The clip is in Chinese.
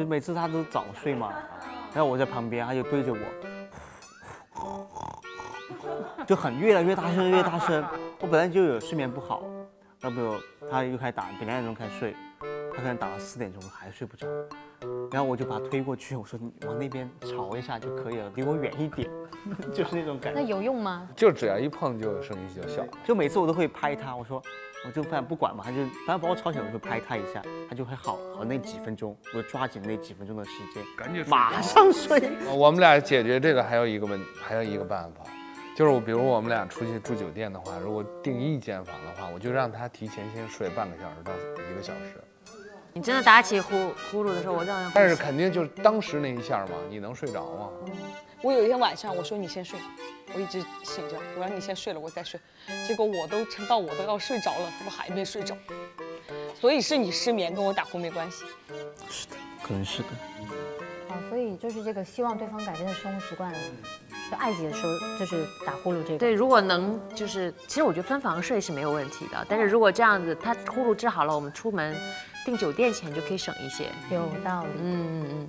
就每次他都早睡嘛，然后我在旁边，他就对着我，就很越来越大声，越大声。我本来就有睡眠不好，要不他又开始打，本来2点钟开始睡，他可能打到4点钟还睡不着。然后我就把他推过去，我说你往那边朝一下就可以了，离我远一点，就是那种感觉。那有用吗？就只要一碰就声音就小。就每次我都会拍他，我说我就反正不管嘛，他就反正把我吵醒，我就拍他一下，他就会好那几分钟，我就抓紧那几分钟的时间，赶紧马上睡。我们俩解决这个还有一个办法，就是比如我们俩出去住酒店的话，如果订1间房的话，我就让他提前先睡半个小时到1个小时。你真的打起呼噜的时候，我这样。但是肯定就是当时那一下嘛，你能睡着吗？我有一天晚上，我说你先睡，我一直醒着，我让你先睡了，我再睡。结果我都撑到我都要睡着了，他们还没睡着。所以是你失眠，跟我打呼没关系。是的，可能是的。所以就是这个希望对方改变的生活习惯。就爱姐说，就是打呼噜这个。对，如果能就是，其实我觉得分房睡是没有问题的。但是如果这样子，他呼噜治好了，我们出门订酒店钱就可以省一些。有道理。嗯。